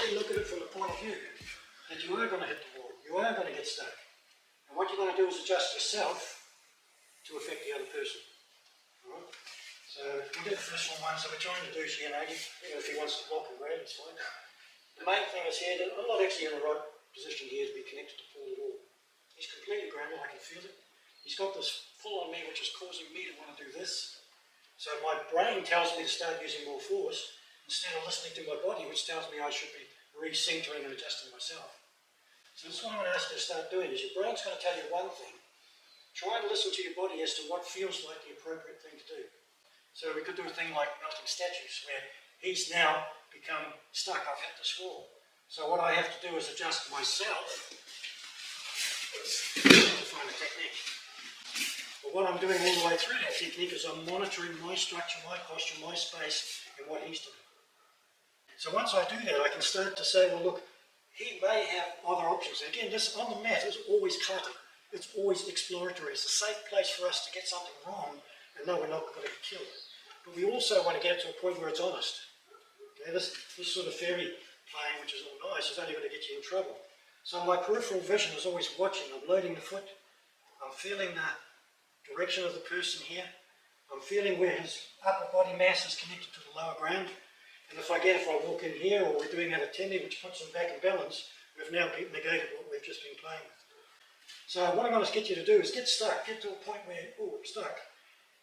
actually look at it from the point of view that you are going to hit the wall, you are going to get stuck. And what you're going to do is adjust yourself to affect the other person. Alright? So we did the first one, so we're trying to do here now, even if he wants to block and grab, it's fine. The main thing is here, that I'm not actually in the right position here to be connected to Paul at all. He's completely grounded, I can feel it. He's got this pull on me which is causing me to want to do this. So my brain tells me to start using more force instead of listening to my body, which tells me I should be recentering and adjusting myself. So this is what I'm going to ask you to start doing, is your brain's going to tell you one thing. Try and listen to your body as to what feels like the appropriate thing to do. So we could do a thing like melting statues, where he's now become stuck, I've hit this wall. So what I have to do is adjust myself to find a technique. But what I'm doing all the way through that technique is I'm monitoring my structure, my posture, my space, and what he's doing. So once I do that, I can start to say, well look, he may have other options. Again, this on the mat is always kata. It's always exploratory. It's a safe place for us to get something wrong and know we're not going to get killed. But we also want to get to a point where it's honest. Okay, this sort of fairy playing, which is all nice, is only going to get you in trouble. So my peripheral vision is always watching. I'm loading the foot. I'm feeling the direction of the person here. I'm feeling where his upper body mass is connected to the lower ground. And if I walk in here, or we're doing an attending, which puts him back in balance, we've now negated what we've just been playing with. So what I'm going to get you to do is get stuck, get to a point where, oh, I'm stuck.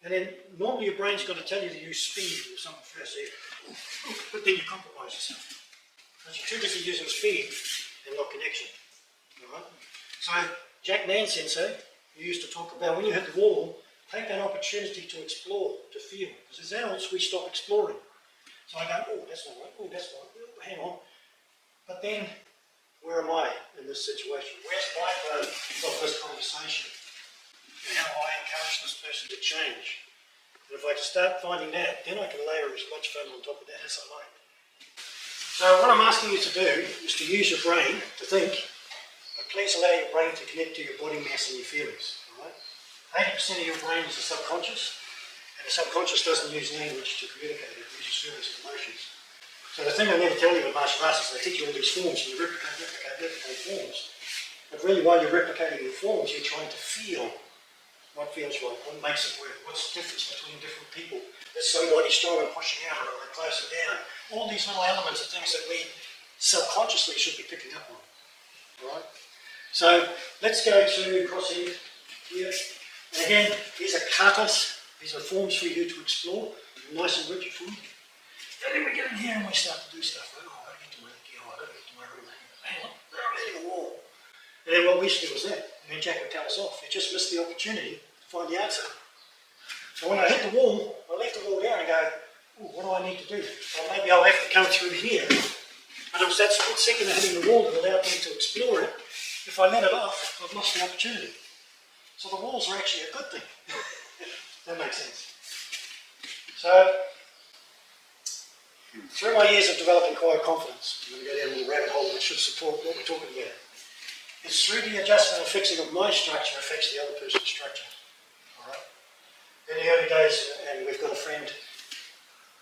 And then normally your brain's going to tell you to use speed or something first, but then you compromise yourself. Because you're too busy using speed and not connection. Alright? So Jack Nan Sensei, you used to talk about when you hit the wall, take that opportunity to explore, to feel. Because as adults we stop exploring. So I go, oh, that's not right, oh, that's not right, oh, hang on. But then, where am I in this situation? Where's my part of this conversation? And how do I encourage this person to change? And if I can start finding that, then I can layer as much fun on top of that as I like. So what I'm asking you to do is to use your brain to think, but please allow your brain to connect to your body mass and your feelings. Right? 80% of your brain is the subconscious, and the subconscious doesn't use language to communicate, it uses feelings and emotions. So the thing I never tell you in martial arts is they teach you all these forms, and you replicate forms. But really while you're replicating the forms, you're trying to feel what feels right, what makes it work, what's the difference between different people. Is somebody strong and pushing out, or closing down? All these little elements are things that we subconsciously should be picking up on. Right? So let's go to crossing here. And again, these are katas. These are forms for you to explore. Nice and rigid for you. And then we get in here and we start to do stuff. Oh, I've got to get to my gear, I've got to get to my room. Hang on, I'm hitting the wall. And then what we should do is that. And then Jack would tell us off. You just missed the opportunity to find the answer. So when I hit the wall, I left the wall there and go, oh, what do I need to do? Well, maybe I'll have to come through here. And it was that split second of hitting the wall that allowed me to explore it. If I let it off, I've lost the opportunity. So the walls are actually a good thing. That makes sense. So, through my years of developing quiet confidence, I'm going to go down a little rabbit hole which should support what we're talking about. It's through the adjustment and fixing of my structure affects the other person's structure. Alright? In the early days, and we've got a friend,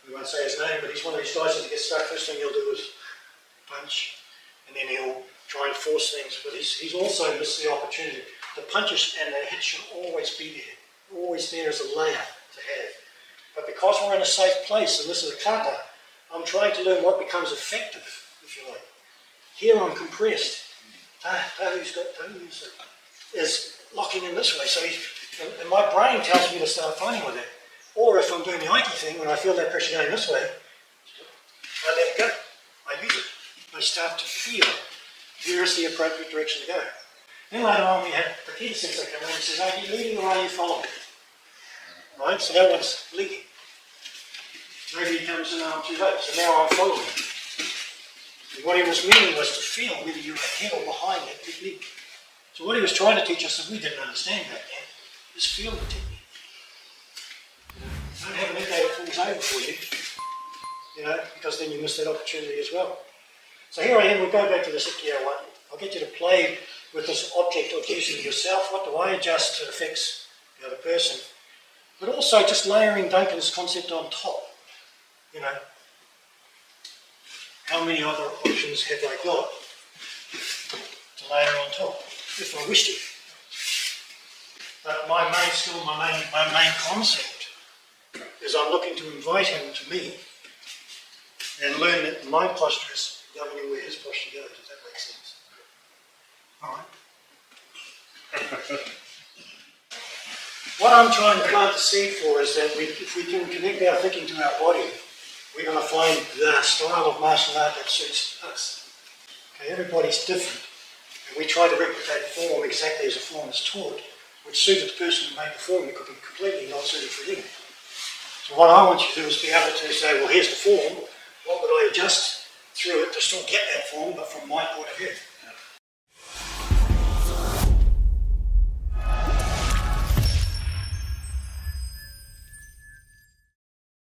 we won't say his name, but he's one of these guys that gets stuck. First thing he'll do is punch, and then he'll try and force things, but he's also missed the opportunity. The punches and the hits should always be there. Always there as a layer to have. But because we're in a safe place, and this is a kata, I'm trying to learn what becomes effective, if you like. Here I'm compressed. Tahu's got Tahu's is locking in this way, so and my brain tells me to start fighting with it. Or if I'm doing the Aiki thing, when I feel that pressure going this way, I let it go. I use it. I start to feel here is the appropriate direction to go. Then later on we had the key sensei come in and says, are you leading or are you following? Right, so that one's leading. Maybe he comes in, I'm too late, so now I'm following. And what he was meaning was to feel whether you were ahead or behind that technique. So what he was trying to teach us that we didn't understand back then is feel the technique. Don't have an ego that falls over for you, because then you miss that opportunity as well. So here I am, we'll go back to this Aikido one. I'll get you to play with this object of using yourself. What do I adjust that affects the other person? But also just layering Duncan's concept on top. how many other options have I got to layer on top, if I wish to. But my main concept is I'm looking to invite him to me and learn that my posture is governing where his posture goes, if that makes sense. All right. What I'm trying to plant the seed for is that if we can connect our thinking to our body, we're going to find the style of martial art that suits us. Okay, everybody's different, and we try to replicate form exactly as a form is taught, which suited the person who made the form. It could be completely not suited for him. So what I want you to do is be able to say, well, here's the form. What would I adjust through it to still get that form, but from my point of view?